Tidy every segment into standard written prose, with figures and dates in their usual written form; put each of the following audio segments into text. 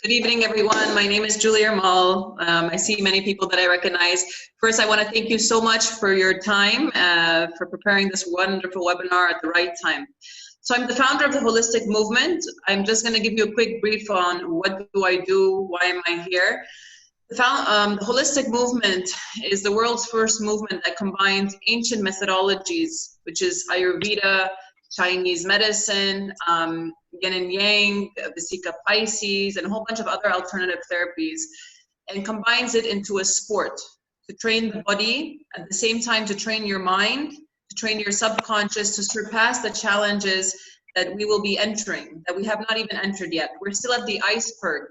Good evening, everyone. My name is Julia Mal. I see many people that I recognize. First, I want to thank you so much for your time, for preparing this wonderful webinar at the right time. So I'm the founder of the Holistic Movement. I'm just going to give you a quick brief on what do I do, why am I here. The Holistic Movement is the world's first movement that combines ancient methodologies, which is Ayurveda, Chinese medicine, yin and yang, Vesica Pisces, and a whole bunch of other alternative therapies, and combines it into a sport to train the body, at the same time to train your mind, to train your subconscious, to surpass the challenges that we will be entering, that we have not even entered yet. We're still at the iceberg.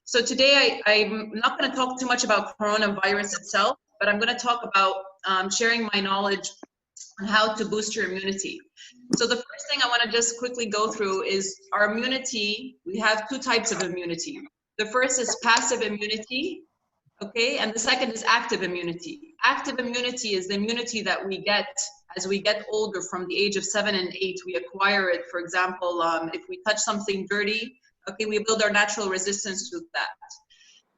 So today I'm not going to talk too much about coronavirus itself, but I'm going to talk about sharing my knowledge on how to boost your immunity. So the first thing I want to just quickly go through is our immunity. We have two types of immunity. The first is passive immunity, okay, and the second is active immunity. Active immunity is the immunity that we get as we get older. From the age of 7 and 8, we acquire it. For example, if we touch something dirty, okay, we build our natural resistance to that.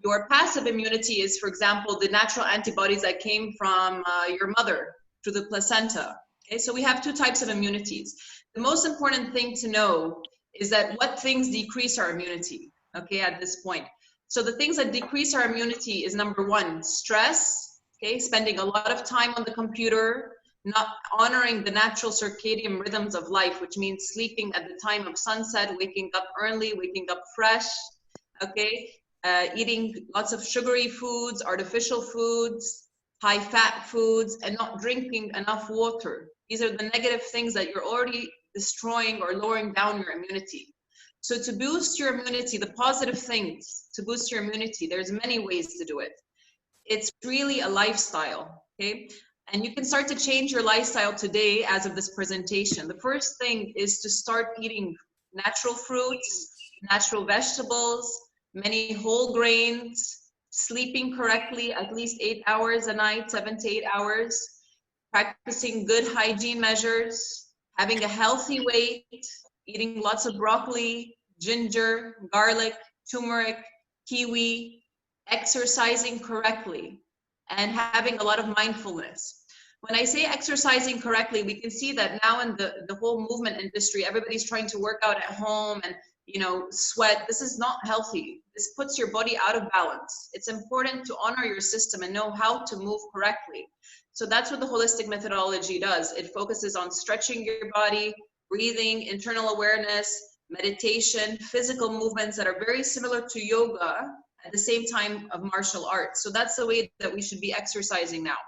Your passive immunity is, for example, the natural antibodies that came from your mother through the placenta. Okay, so we have two types of immunities. The most important thing to know is that what things decrease our immunity, okay, at this point. So the things that decrease our immunity is number one, stress, okay, spending a lot of time on the computer, not honoring the natural circadian rhythms of life, which means sleeping at the time of sunset, waking up early, waking up fresh, okay, eating lots of sugary foods, artificial foods, high fat foods, and not drinking enough water. These are the negative things that you're already destroying or lowering down your immunity. So to boost your immunity, the positive things to boost your immunity, there's many ways to do it. It's really a lifestyle, okay? And you can start to change your lifestyle today as of this presentation. The first thing is to start eating natural fruits, natural vegetables, many whole grains, sleeping correctly, at least 8 hours a night, 7 to 8 hours, practicing good hygiene measures, having a healthy weight, eating lots of broccoli, ginger, garlic, turmeric, kiwi, exercising correctly, and having a lot of mindfulness. When I say exercising correctly, we can see that now in the whole movement industry, everybody's trying to work out at home and, you know, sweat. This is not healthy. This puts your body out of balance. It's important to honor your system and know how to move correctly. So that's what the holistic methodology does. It focuses on stretching your body, breathing, internal awareness, meditation, physical movements that are very similar to yoga at the same time of martial arts. So that's the way that we should be exercising now.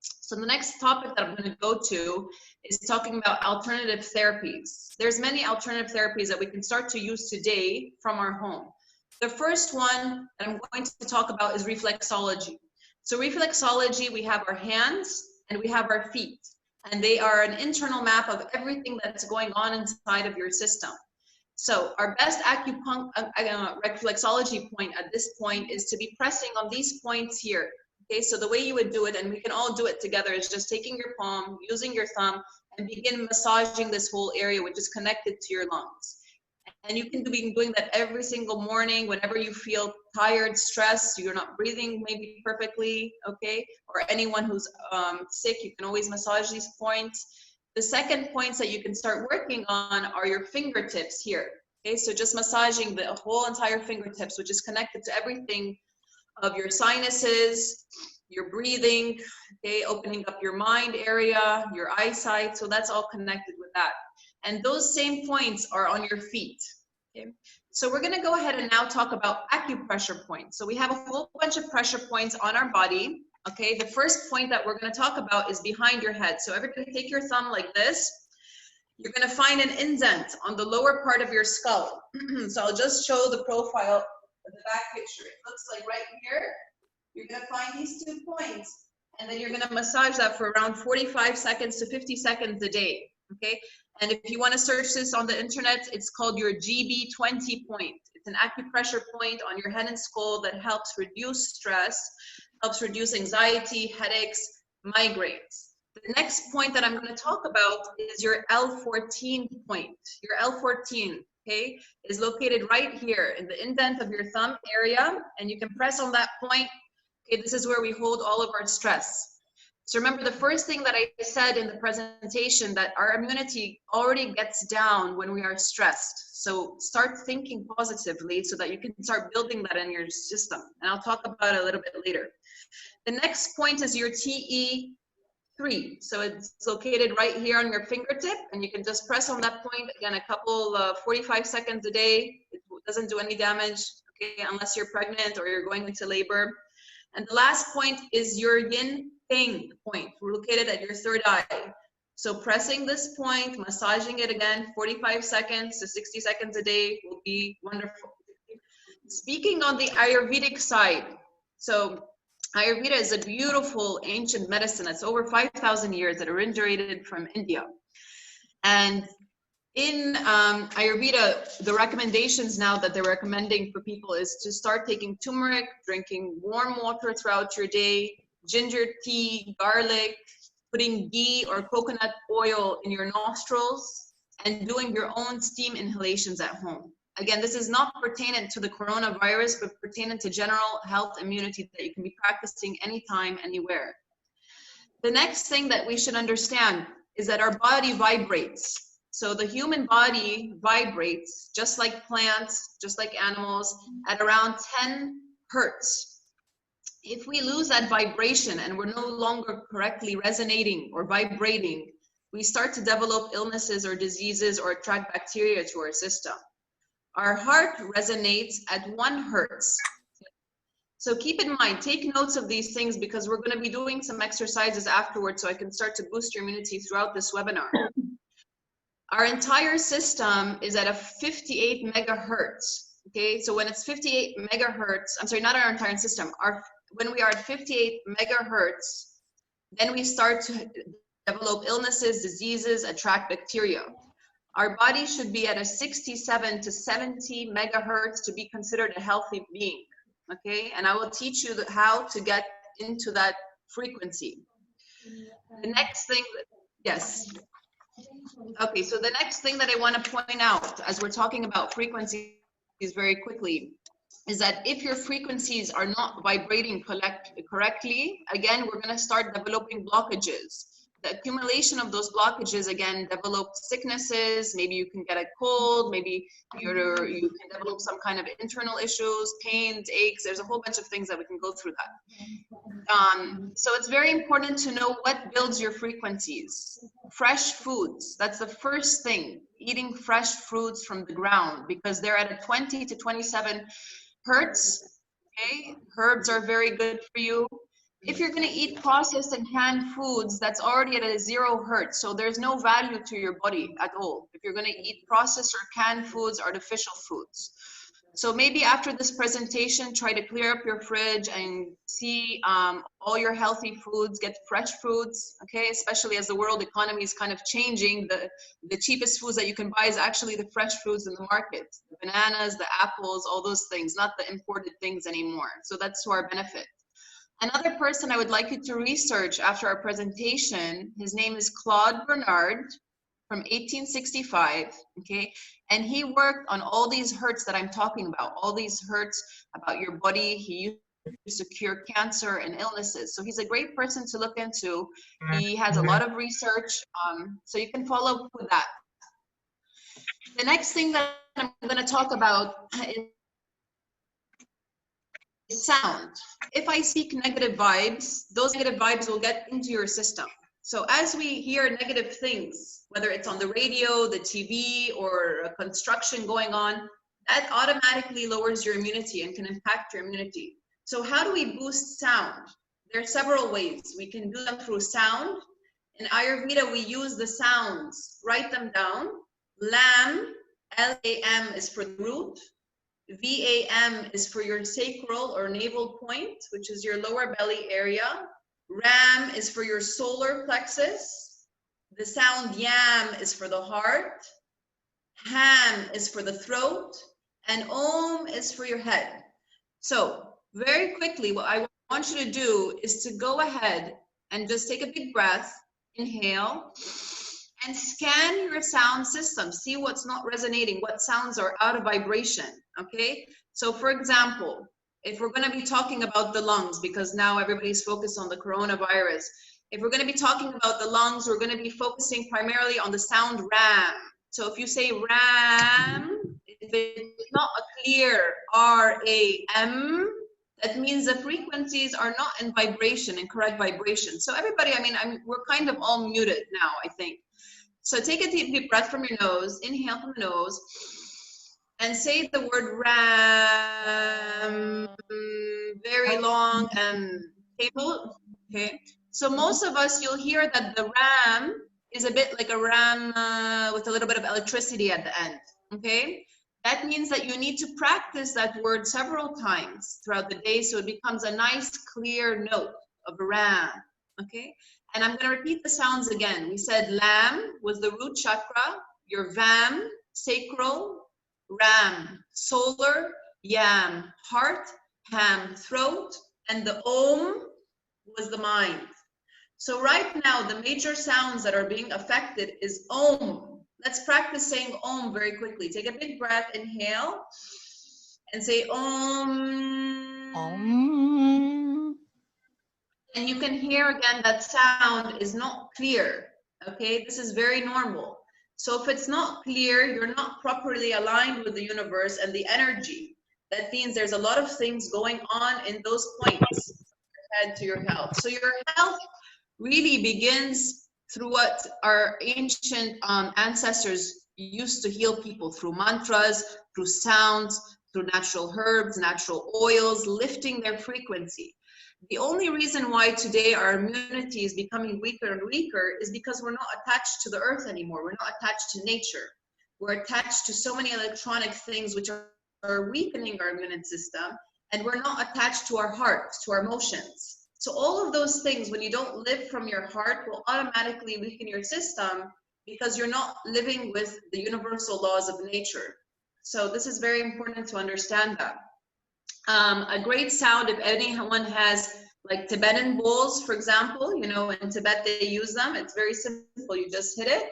So the next topic that I'm going to go to is talking about alternative therapies. There's many alternative therapies that we can start to use today from our home. The first one that I'm going to talk about is reflexology. So reflexology, we have our hands and we have our feet, and they are an internal map of everything that's going on inside of your system. So our best reflexology point at this point is to be pressing on these points here. Okay, so the way you would do it, and we can all do it together, is just taking your palm, using your thumb, and begin massaging this whole area, which is connected to your lungs. And you can be doing that every single morning whenever you feel tired, stressed, you're not breathing maybe perfectly, okay? Or anyone who's sick, you can always massage these points. The second points that you can start working on are your fingertips here, okay? So just massaging the whole entire fingertips, which is connected to everything of your sinuses, your breathing, okay? Opening up your mind area, your eyesight, so that's all connected with that. And those same points are on your feet, okay? So we're gonna go ahead and now talk about acupressure points. So we have a whole bunch of pressure points on our body, okay? The first point that we're gonna talk about is behind your head. So everybody take your thumb like this. You're gonna find an indent on the lower part of your skull. So I'll just show the profile of the back picture. It looks like right here, you're gonna find these 2 points, and then you're gonna massage that for around 45 seconds to 50 seconds a day, okay? And if you want to search this on the internet, it's called your GB20 point. It's an acupressure point on your head and skull that helps reduce stress, helps reduce anxiety, headaches, migraines. The next point that I'm going to talk about is your L14 point. Your L14. okay, is located right here in the indent of your thumb area, and you can press on that point. Okay, this is where we hold all of our stress. So remember the first thing that I said in the presentation, that our immunity already gets down when we are stressed. So start thinking positively so that you can start building that in your system. And I'll talk about it a little bit later. The next point is your TE3. So it's located right here on your fingertip, and you can just press on that point again, a couple 45 seconds a day. It doesn't do any damage, okay, unless you're pregnant or you're going into labor. And the last point is your yin pain point, located at your third eye. So pressing this point, massaging it again, 45 seconds to 60 seconds a day will be wonderful. Speaking on the Ayurvedic side, so Ayurveda is a beautiful ancient medicine that's over 5,000 years that originated from India. And in Ayurveda, the recommendations now that they're recommending for people is to start taking turmeric, drinking warm water throughout your day, ginger tea, garlic, putting ghee or coconut oil in your nostrils, and doing your own steam inhalations at home. Again, this is not pertaining to the coronavirus, but pertaining to general health immunity that you can be practicing anytime, anywhere. The next thing that we should understand is that our body vibrates. So the human body vibrates just like plants, just like animals, at around 10 hertz. If we lose that vibration and we're no longer correctly resonating or vibrating, we start to develop illnesses or diseases or attract bacteria to our system. Our heart resonates at 1 hertz. So keep in mind, take notes of these things, because we're going to be doing some exercises afterwards so I can start to boost your immunity throughout this webinar. Our entire system is at a 58 megahertz. Okay, so when it's 58 megahertz, I'm sorry, not our entire system. When we are at 58 megahertz, then we start to develop illnesses, diseases, attract bacteria. Our body should be at a 67 to 70 megahertz to be considered a healthy being. Okay, and I will teach you how to get into that frequency. The next thing, yes. Okay, so the next thing that I want to point out as we're talking about frequencies very quickly is that if your frequencies are not vibrating correctly, again, we're going to start developing blockages. The accumulation of those blockages, again, develop sicknesses. Maybe you can get a cold, maybe you can develop some kind of internal issues, pains, aches. There's a whole bunch of things that we can go through that. So it's very important to know what builds your frequencies. Fresh foods, that's the first thing. Eating fresh fruits from the ground, because they're at a 20 to 27 hertz. Okay, herbs are very good for you. If you're going to eat processed and canned foods, that's already at a 0 hertz, so there's no value to your body at all if you're going to eat processed or canned foods, artificial foods. So maybe after this presentation, try to clear up your fridge and see all your healthy foods, get fresh fruits, okay? Especially as the world economy is kind of changing, the cheapest foods that you can buy is actually the fresh foods in the market. The bananas, the apples, all those things, not the imported things anymore. So that's to our benefit. Another person I would like you to research after our presentation, his name is Claude Bernard from 1865, okay? And he worked on all these hertz that I'm talking about, all these hertz about your body. He used to cure cancer and illnesses. So he's a great person to look into. He has a lot of research, so you can follow up with that. The next thing that I'm going to talk about is sound. If I seek negative vibes, those negative vibes will get into your system. So as we hear negative things, whether it's on the radio, the TV, or a construction going on, that automatically lowers your immunity and can impact your immunity. So how do we boost sound? There are several ways. We can do them through sound. In Ayurveda, we use the sounds. Write them down. LAM, L-A-M is for the root. V-A-M is for your sacral or navel point, which is your lower belly area. Ram is for your solar plexus. The sound Yam is for the heart. Ham is for the throat. And Om is for your head. So very quickly, what I want you to do is to go ahead and just take a big breath. Inhale. and scan your sound system. See what's not resonating, what sounds are out of vibration, okay? So for example, if we're gonna be talking about the lungs, because now everybody's focused on the coronavirus, if we're gonna be talking about the lungs, we're gonna be focusing primarily on the sound RAM. So if you say RAM, if it's not a clear R-A-M, that means the frequencies are not in vibration, in correct vibration. So everybody, we're kind of all muted now, I think. So take a deep breath from your nose, inhale from the nose, and say the word RAM, very long and stable, okay? So most of us, you'll hear that the RAM is a bit like a RAM with a little bit of electricity at the end, okay? That means that you need to practice that word several times throughout the day so it becomes a nice, clear note of RAM, okay? And I'm gonna repeat the sounds again. We said Lam was the root chakra, your Vam, sacral, Ram, solar, Yam, heart, Ham, throat, and the Om was the mind. So right now, the major sounds that are being affected is Om. Let's practice saying Om very quickly. Take a big breath, inhale, and say Om. Om. And you can hear again that sound is not clear, okay? This is very normal. So if it's not clear, you're not properly aligned with the universe and the energy. That means there's a lot of things going on in those points head to your health. So your health really begins through what our ancient ancestors used to heal people, through mantras, through sounds, through natural herbs, natural oils, lifting their frequency. The only reason why today our immunity is becoming weaker and weaker is because we're not attached to the earth anymore. We're not attached to nature. We're attached to so many electronic things which are weakening our immune system, and we're not attached to our heart, to our emotions. So all of those things, when you don't live from your heart, will automatically weaken your system because you're not living with the universal laws of nature. So this is very important to understand that. A great sound, if anyone has like Tibetan Wolves, for example, you know, in Tibet they use them. It's very simple. You just hit it.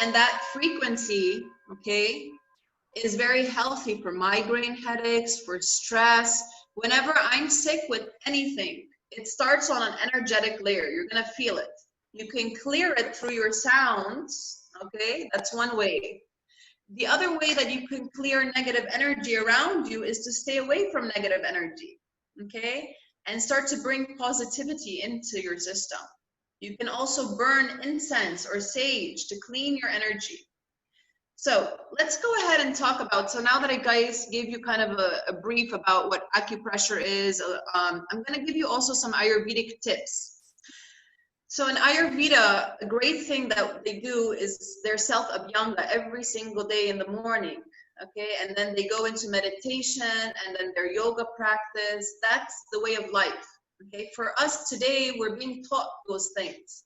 And that frequency, okay, is very healthy for migraine headaches, for stress. Whenever I'm sick with anything, it starts on an energetic layer. You're gonna feel it. You can clear it through your sounds, okay? That's one way. The other way that you can clear negative energy around you is to stay away from negative energy, okay? And start to bring positivity into your system. You can also burn incense or sage to clean your energy. So let's go ahead and talk about, so now that I guys gave you kind of a brief about what acupressure is, I'm gonna give you also some Ayurvedic tips. So in Ayurveda, a great thing that they do is their self-abhyanga every single day in the morning, okay? And then they go into meditation and then their yoga practice. That's the way of life, okay? For us today, we're being taught those things.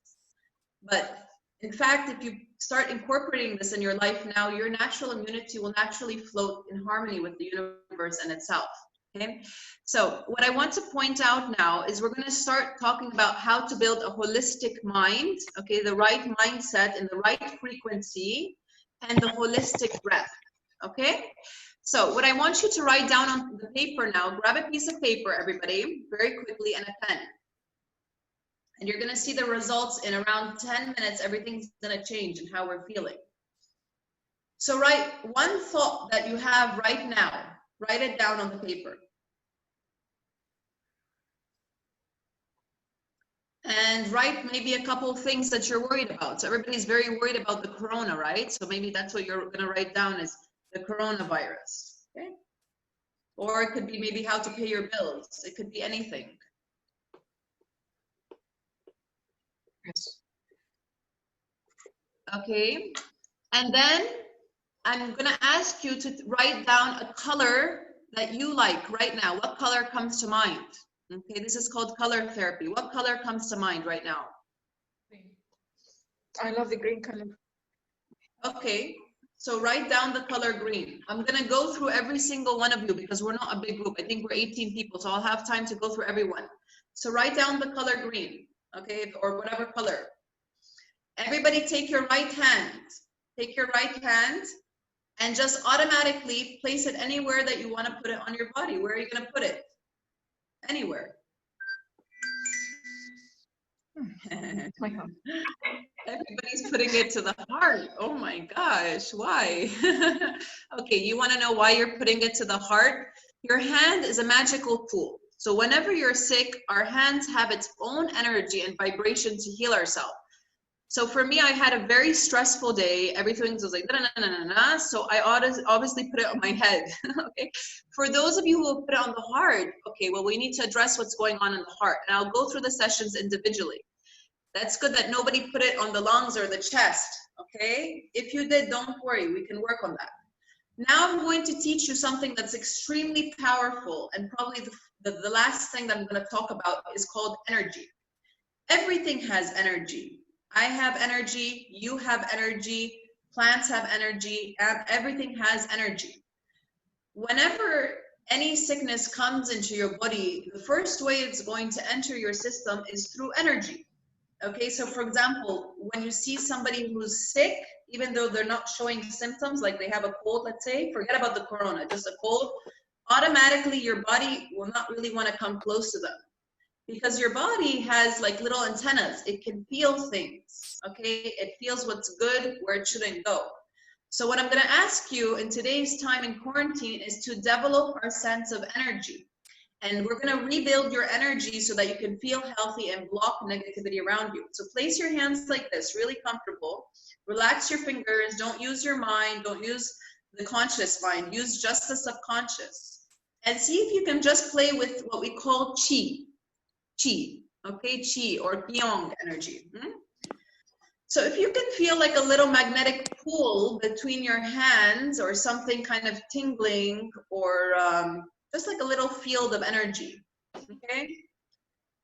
But in fact, if you start incorporating this in your life now, your natural immunity will naturally float in harmony with the universe and itself. Okay, so what I want to point out now is we're going to start talking about how to build a holistic mind, okay, the right mindset and the right frequency and the holistic breath, okay? So what I want you to write down on the paper now, grab a piece of paper, everybody, very quickly, and a pen. And you're going to see the results in around 10 minutes. Everything's going to change in how we're feeling. So write one thought that you have right now. Write it down on the paper. And write maybe a couple of things that you're worried about. So everybody's very worried about the corona, right? So maybe that's what you're going to write down is the coronavirus. Okay? Or it could be maybe how to pay your bills. It could be anything. Yes. Okay, and then I'm gonna ask you to write down a color that you like right now. What color comes to mind? Okay, this is called color therapy. What color comes to mind right now? I love the green color. Okay, so write down the color green. I'm gonna go through every single one of you because we're not a big group. I think we're 18 people, so I'll have time to go through everyone. So write down the color green, okay, or whatever color. Everybody take your right hand. Take your right hand and just automatically place it anywhere that you want to put it on your body. Where are you going to put it? Anywhere. My heart. Everybody's putting it to the heart. Oh my gosh, why? Okay, you want to know why you're putting it to the heart? Your hand is a magical tool. So whenever you're sick, our hands have its own energy and vibration to heal ourselves. So for me, I had a very stressful day. Everything was like, na. So I obviously put it on my head. Okay. For those of you who put it on the heart, okay, well, we need to address what's going on in the heart. And I'll go through the sessions individually. That's good that nobody put it on the lungs or the chest, okay? If you did, don't worry, we can work on that. Now I'm going to teach you something that's extremely powerful, and probably the last thing that I'm going to talk about is called energy. Everything has energy. I have energy, you have energy, plants have energy, and everything has energy. Whenever any sickness comes into your body, the first way it's going to enter your system is through energy. Okay, so for example, when you see somebody who's sick, even though they're not showing symptoms, like they have a cold, let's say, forget about the corona, just a cold, automatically your body will not really want to come close to them. Because your body has like little antennas. It can feel things, okay? It feels what's good where it shouldn't go. So what I'm going to ask you in today's time in quarantine is to develop our sense of energy. And we're going to rebuild your energy so that you can feel healthy and block negativity around you. So place your hands like this, really comfortable. Relax your fingers. Don't use your mind. Don't use the conscious mind. Use just the subconscious. And see if you can just play with what we call qi. Qi, okay? Qi or yang energy. So if you can feel like a little magnetic pull between your hands or something kind of tingling or just like a little field of energy, okay?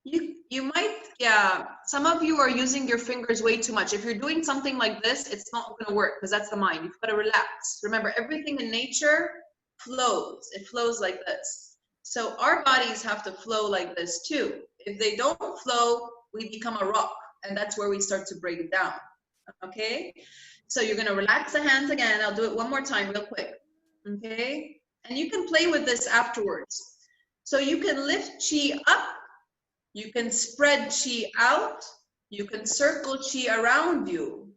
You might, yeah, some of you are using your fingers way too much. If you're doing something like this, it's not gonna work because that's the mind. You've got to relax. Remember, everything in nature flows. It flows like this. So our bodies have to flow like this too. If they don't flow, we become a rock, and that's where we start to break it down, okay? So you're gonna relax the hands again. I'll do it one more time real quick, okay? And you can play with this afterwards. So you can lift chi up, you can spread chi out, you can circle chi around you.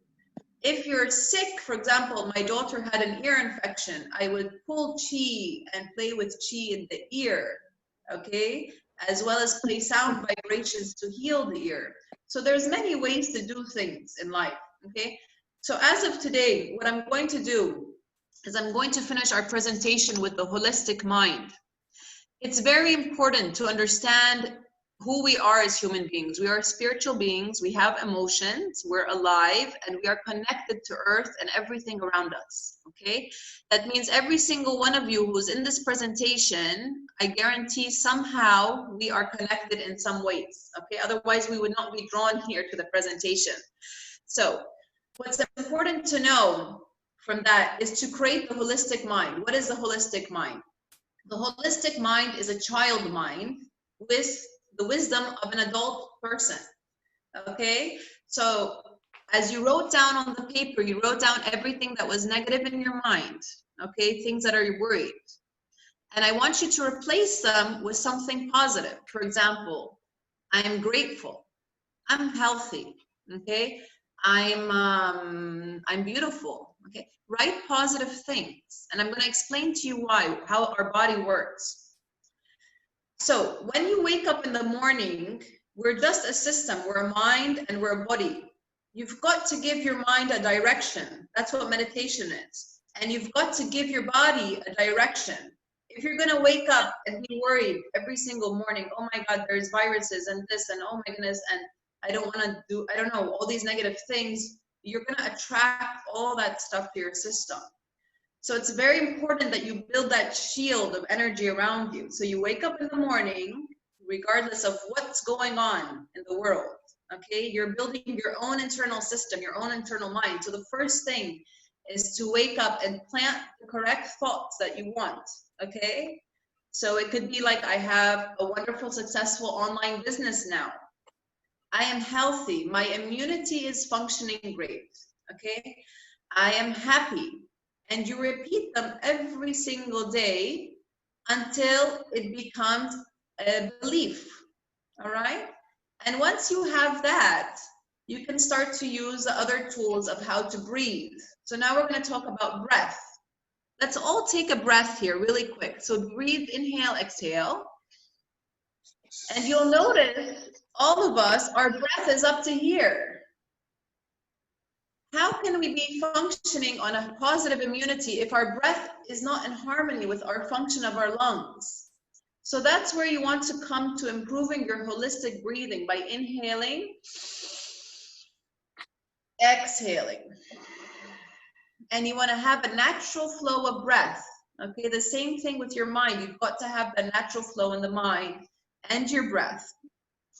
If you're sick, for example, my daughter had an ear infection, I would pull chi and play with chi in the ear, okay? As well as play sound vibrations to heal the ear. So there's many ways to do things in life, okay? So as of today, what I'm going to do is I'm going to finish our presentation with the holistic mind. It's very important to understand who we are as human beings. We are spiritual beings, we have emotions, we're alive, and we are connected to earth and everything around us, okay? That means every single one of you who's in this presentation, I guarantee somehow we are connected in some ways, okay? Otherwise we would not be drawn here to the presentation. So what's important to know from that is to create the holistic mind. What is the holistic mind? The holistic mind is a child mind with the wisdom of an adult person, okay? So as you wrote down on the paper, you wrote down everything that was negative in your mind, okay? Things that are worried. And I want you to replace them with something positive. For example, I'm grateful, I'm healthy, okay? I'm beautiful, okay? Write positive things. And I'm gonna explain to you why, how our body works. So when you wake up in the morning, we're just a system, we're a mind and we're a body. You've got to give your mind a direction. That's what meditation is. And you've got to give your body a direction. If you're gonna wake up and be worried every single morning, oh my God, there's viruses and this and oh my goodness, and I don't wanna do, I don't know, all these negative things, you're gonna attract all that stuff to your system. So it's very important that you build that shield of energy around you. So you wake up in the morning, regardless of what's going on in the world, okay? You're building your own internal system, your own internal mind. So the first thing is to wake up and plant the correct thoughts that you want, okay? So it could be like, I have a wonderful, successful online business now. I am healthy. My immunity is functioning great. Okay. I am happy. And you repeat them every single day until it becomes a belief. All right. And once you have that, you can start to use the other tools of how to breathe. So now we're going to talk about breath. Let's all take a breath here really quick. So breathe, inhale, exhale. And you'll notice all of us, our breath is up to here. How can we be functioning on a positive immunity if our breath is not in harmony with our function of our lungs? So that's where you want to come to improving your holistic breathing by inhaling, exhaling. And you want to have a natural flow of breath. Okay, the same thing with your mind. You've got to have the natural flow in the mind and your breath.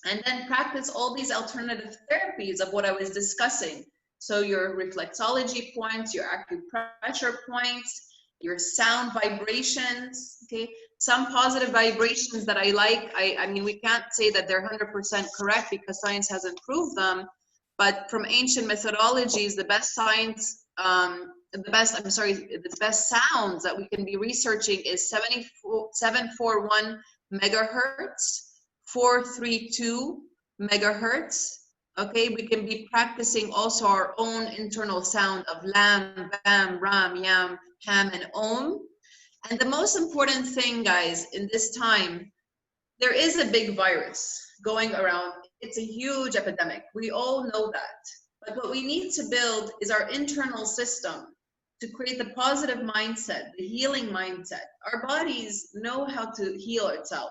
And then practice all these alternative therapies of what I was discussing. So your reflexology points, your acupressure points, your sound vibrations, okay? Some positive vibrations that I like, I mean, we can't say that they're 100% correct because science hasn't proved them, but from ancient methodologies, the best science, the best sounds that we can be researching is 741 megahertz, 432 megahertz. Okay, we can be practicing also our own internal sound of lam, bam, ram, yam, ham, and om. And the most important thing, guys, in this time, there is a big virus going around. It's a huge epidemic. We all know that. But what we need to build is our internal system to create the positive mindset, the healing mindset. Our bodies know how to heal itself.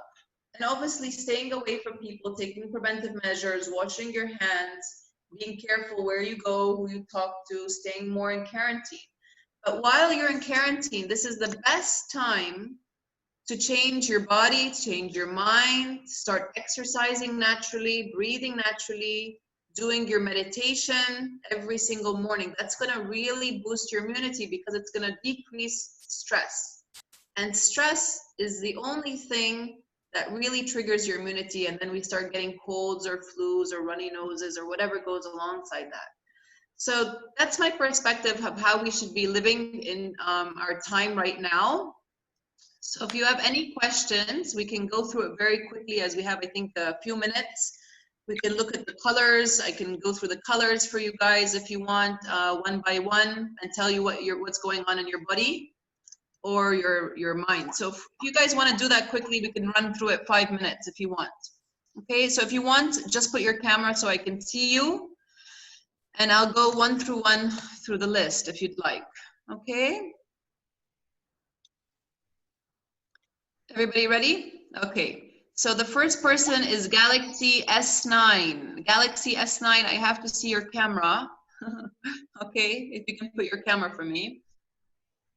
And obviously staying away from people, taking preventive measures, washing your hands, being careful where you go, who you talk to, staying more in quarantine. But while you're in quarantine, this is the best time to change your body, change your mind, start exercising naturally, breathing naturally, doing your meditation every single morning. That's going to really boost your immunity because it's going to decrease stress. And stress is the only thing that really triggers your immunity, and then we start getting colds or flus or runny noses or whatever goes alongside that. So that's my perspective of how we should be living in our time right now. So if you have any questions, we can go through it very quickly as we have, I think, a few minutes. We can look at the colors. I can go through the colors for you guys if you want, one by one, and tell you what's going on in your body or your mind. So if you guys want to do that quickly, we can run through it 5 minutes if you want. Okay, so if you want, just put your camera so I can see you, and I'll go one through the list if you'd like. Okay, everybody ready? Okay, so the first person is Galaxy S9. Galaxy S9, I have to see your camera. Okay, if you can put your camera for me.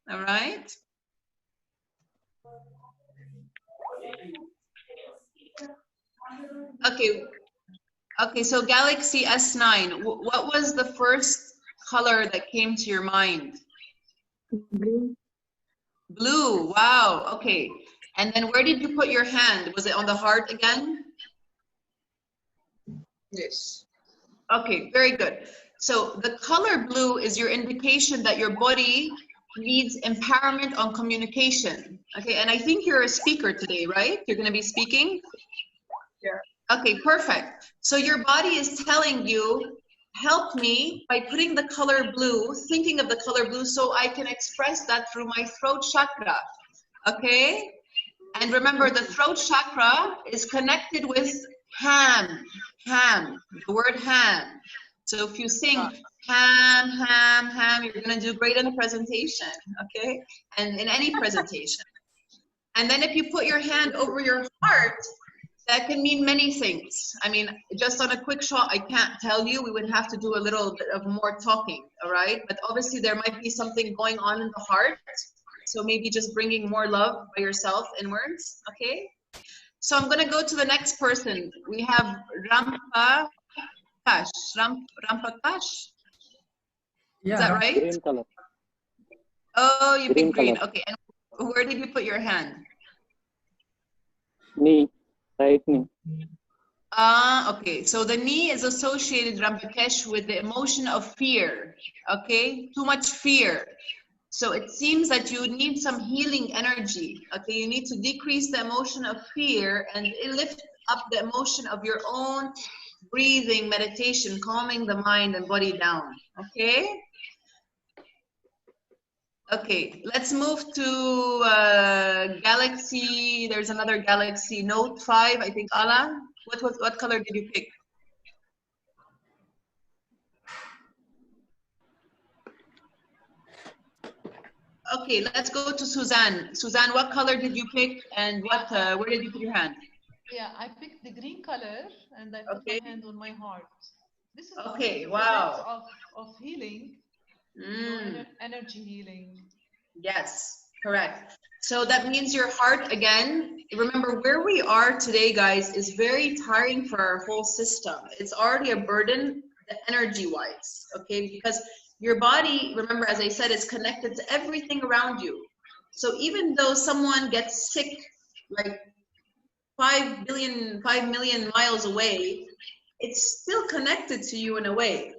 All right. Okay, so Galaxy S9, what was the first color that came to your mind? Blue. Blue, wow, okay. And then where did you put your hand? Was it on the heart again? Yes. Okay, very good. So the color blue is your indication that your body needs empowerment on communication. Okay, and I think you're a speaker today, right? You're going to be speaking? Yeah. Okay, perfect. So your body is telling you, help me by putting the color blue, thinking of the color blue so I can express that through my throat chakra. Okay? And remember, the throat chakra is connected with ham, the word ham. So if you sing ham, ham, ham, you're going to do great in the presentation, okay? And in any presentation. And then if you put your hand over your heart, that can mean many things. I mean, just on a quick shot, I can't tell you. We would have to do a little bit of more talking, all right? But obviously there might be something going on in the heart. So maybe just bringing more love by yourself inwards, okay? So I'm gonna go to the next person. We have Rampa Kash. Rampa Kash? Yeah. Is that right? Green color. Oh, you picked green. Color. Okay, and where did you put your hand? Knee. Right knee. Okay, so the knee is associated, Rambakesh, with the emotion of fear, okay? Too much fear. So it seems that you need some healing energy, okay? You need to decrease the emotion of fear and lift up the emotion of your own breathing, meditation, calming the mind and body down, okay? Okay, let's move to Galaxy. There's another Galaxy Note 5, I think, Ala. What color did you pick? Okay, let's go to Suzanne. Suzanne, what color did you pick and what? Where did you put your hand? Yeah, I picked the green color and I put my hand on my heart. This is Okay, the sense wow. of healing, you know, energy healing. Yes, correct. So that means your heart, again, remember where we are today, guys, is very tiring for our whole system. It's already a burden, energy-wise, okay? Because your body, remember, as I said, is connected to everything around you. So even though someone gets sick, like 5 million miles away, it's still connected to you in a way.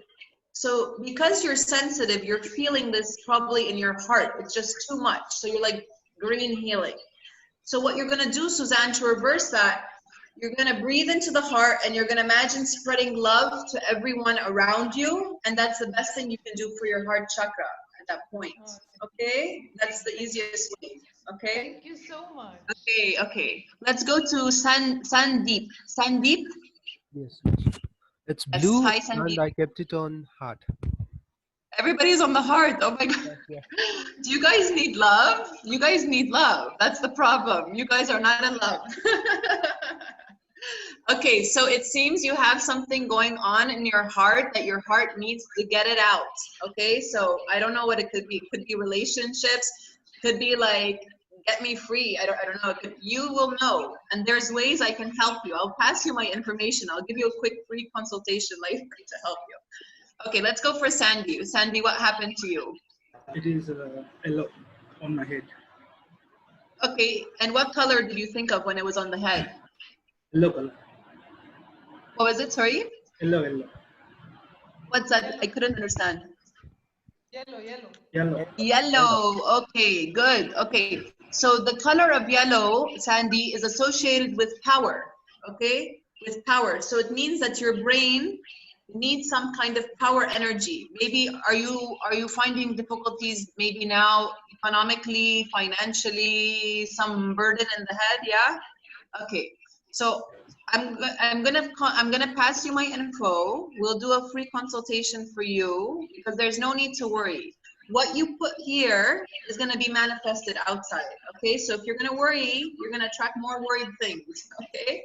So because you're sensitive, you're feeling this probably in your heart. It's just too much. So you're like green healing. So what you're gonna do, Suzanne, to reverse that, you're gonna breathe into the heart and you're gonna imagine spreading love to everyone around you. And that's the best thing you can do for your heart chakra at that point. Okay, that's the easiest way. Okay. Thank you so much. Okay, okay. Let's go to Sandeep. Sandeep? Yes. It's blue, Hi, Sandeep. and I kept it on heart. Everybody's on the heart. Oh my God. Yeah. Do you guys need love? You guys need love. That's the problem. You guys are not in love. Okay, so it seems you have something going on in your heart that your heart needs to get it out. Okay, so I don't know what it could be. It could be relationships. Could be like, get me free. I don't know. You will know. And there's ways I can help you. I'll pass you my information. I'll give you a quick free consultation later to help you. Okay, let's go for Sandy. Sandy, what happened to you? It is yellow on my head. Okay, and what color did you think of when it was on the head? Yellow color. What was it, sorry? Yellow. What's that? I couldn't understand. Yellow, okay, good, okay. So the color of yellow, Sandy, is associated with power, okay? With power, so it means that your brain needs some kind of power energy. Maybe are you finding difficulties maybe now economically, financially, some burden in the head, yeah? Okay, so I'm gonna pass you my info. We'll do a free consultation for you because there's no need to worry. What you put here is gonna be manifested outside. Okay, so if you're gonna worry, you're gonna attract more worried things. Okay,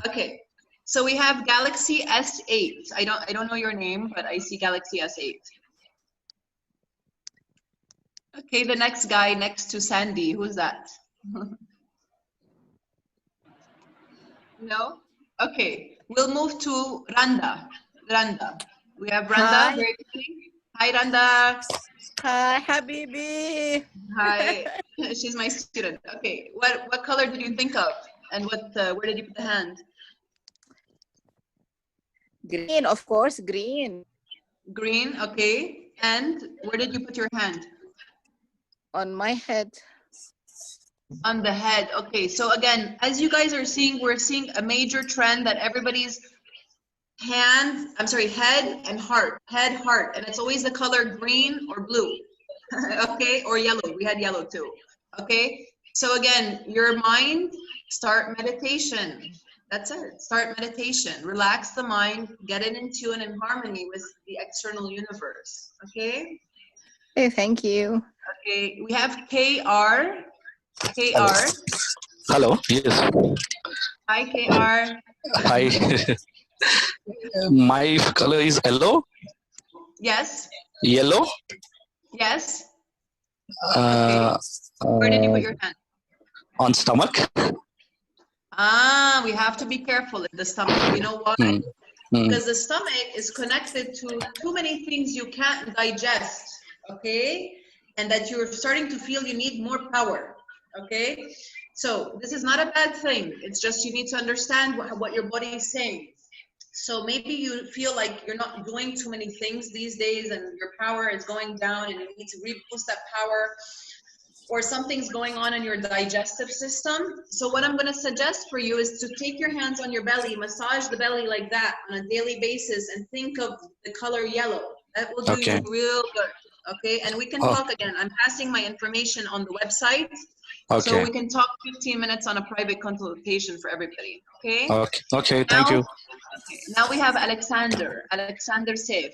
okay. So we have Galaxy S8. I don't know your name, but I see Galaxy S8. Okay, the next guy next to Sandy. Who's that? No? Okay, we'll move to Randa. Randa. We have Randa. Very quickly. Hi, Randa. Hi, Habibi. Hi. She's my student. Okay, what color did you think of? And what? Where did you put the hand? Green, of course, green. Green, okay. And where did you put your hand? On my head. On the head. Okay, so again, as you guys are seeing, we're seeing a major trend that everybody's head and heart, and it's always the color green or blue. Okay, or yellow. We had yellow too. Okay, so again, your mind, start meditation. That's it. Start meditation. Relax the mind, get it in tune and harmony with the external universe. Okay? Hey, thank you. Okay, we have KR. KR. Hello, yes. Hi, KR. Hi. My color is yellow. Yes. Yellow. Yes. Okay. Where did you put your hand? On stomach. Ah, we have to be careful in the stomach. You know why? Because the stomach is connected to too many things you can't digest, okay? And that you're starting to feel you need more power. Okay, so this is not a bad thing. It's just you need to understand what your body is saying. So maybe you feel like you're not doing too many things these days and your power is going down and you need to reboost that power, or something's going on in your digestive system. So what I'm going to suggest for you is to take your hands on your belly, massage the belly like that on a daily basis, and think of the color yellow. That will do you real good. Okay, and we can talk again. I'm passing my information on the website. So we can talk 15 minutes on a private consultation for everybody. Okay? Okay, thank you. Okay. Now we have Alexander. Alexander Saif.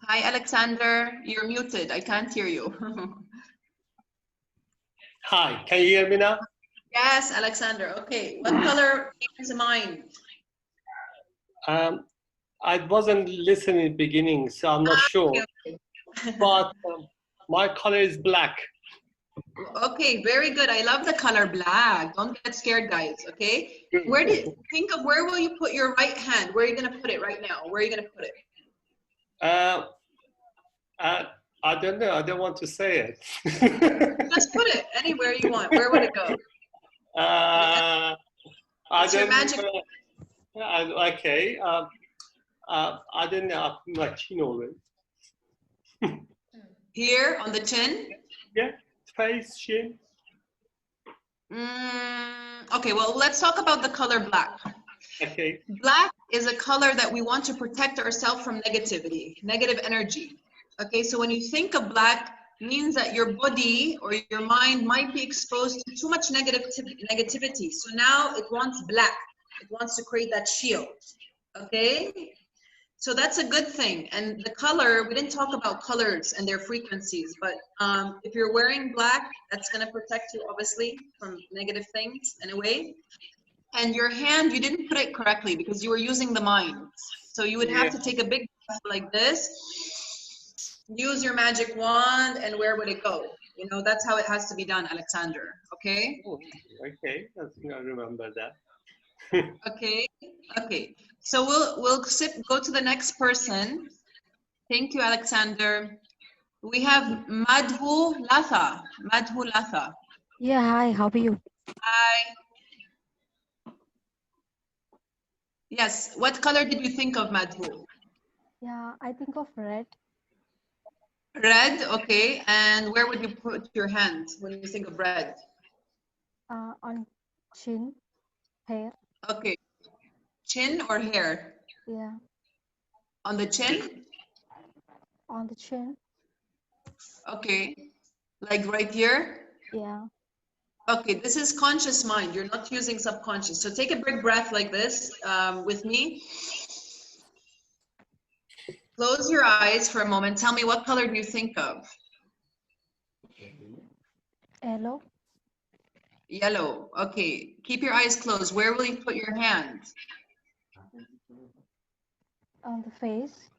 Hi, Alexander. You're muted. I can't hear you. Hi, can you hear me now? Yes, Alexander. Okay. What color came to mind? I wasn't listening in the beginning, so I'm not sure. Okay. But my color is black. Okay, very good. I love the color black. Don't get scared, guys. Okay. Think of where will you put your right hand? Where are you gonna put it right now? Where are you gonna put it? I don't know. I don't want to say it. Just put it anywhere you want. Where would it go? I What's your don't magic? Okay. I don't know. My chin already. Here on the chin? Yeah, face, chin. Okay, well, let's talk about the color black. Okay. Black is a color that we want to protect ourselves from negativity, negative energy. Okay, so when you think of black, means that your body or your mind might be exposed to too much negativity. So now it wants black. It wants to create that shield. Okay? So that's a good thing. And the color, we didn't talk about colors and their frequencies, but if you're wearing black, that's going to protect you, obviously, from negative things in a way. And your hand, you didn't put it correctly because you were using the mind. So you would have to take a big breath like this, use your magic wand, and where would it go? You know, that's how it has to be done, Alexander. Okay? Okay, I remember that. Okay, okay. So we'll go to the next person. Thank you, Alexander. We have Madhu Latha. Madhu Latha. Yeah, hi, how are you? Hi. Yes, what color did you think of, Madhu? Yeah, I think of red. Red, okay. And where would you put your hand when you think of red? On chin, hair. Okay. Chin or hair? Yeah. On the chin? On the chin. Okay. Like right here? Yeah. Okay, this is conscious mind. You're not using subconscious. So take a big breath like this with me. Close your eyes for a moment. Tell me, what color do you think of? Yellow. Yellow. Okay. Keep your eyes closed. Where will you put your hand? On the face.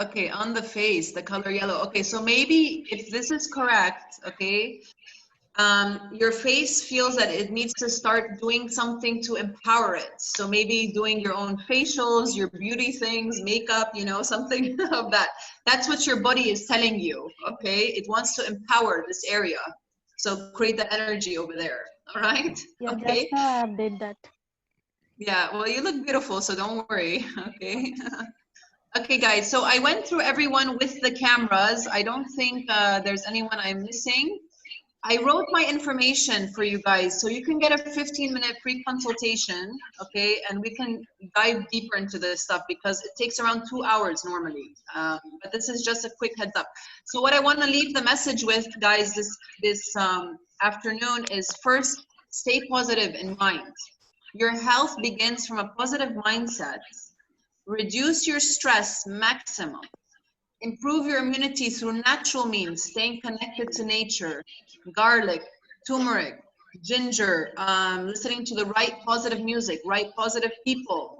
Okay, on the face, the color yellow. Okay, so maybe if this is correct, okay, your face feels that it needs to start doing something to empower it. So maybe doing your own facials, your beauty things, makeup, you know, something of that. That's what your body is telling you, okay? It wants to empower this area. So create that energy over there, all right? Yeah, okay. that's how I did that. Yeah, well, you look beautiful, so don't worry, okay? Okay, guys, so I went through everyone with the cameras. I don't think there's anyone I'm missing. I wrote my information for you guys, so you can get a 15-minute free consultation, okay? And we can dive deeper into this stuff because it takes around 2 hours normally. But this is just a quick heads up. So what I want to leave the message with, guys, this afternoon is first, stay positive in mind. Your health begins from a positive mindset. Reduce your stress maximum. Improve your immunity through natural means, staying connected to nature, garlic, turmeric, ginger, listening to the right positive music, right positive people,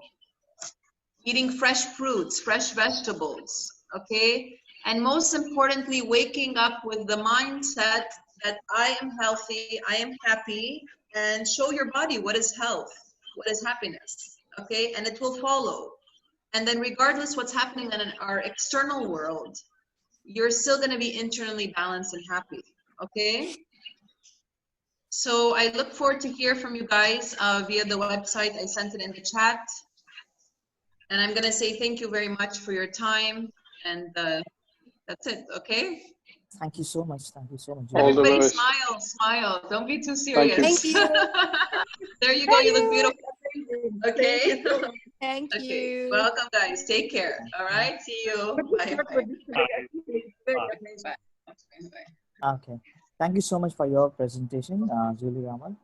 eating fresh fruits, fresh vegetables, okay? And most importantly, waking up with the mindset that I am healthy, I am happy, and show your body what is health, what is happiness, okay? And it will follow. And then regardless what's happening in our external world, you're still going to be internally balanced and happy. Okay? So I look forward to hear from you guys via the website. I sent it in the chat. And I'm going to say thank you very much for your time. And that's it, okay? Thank you so much. Thank you so much. All the Everybody best. smile, smile. Don't be too Thank you. serious. Thank you. There you go. You look beautiful. Okay? Thank Okay. you. Welcome, guys. Take care. All right? See you. Bye. Bye. Okay. Thank you so much for your presentation, Julie Ramal.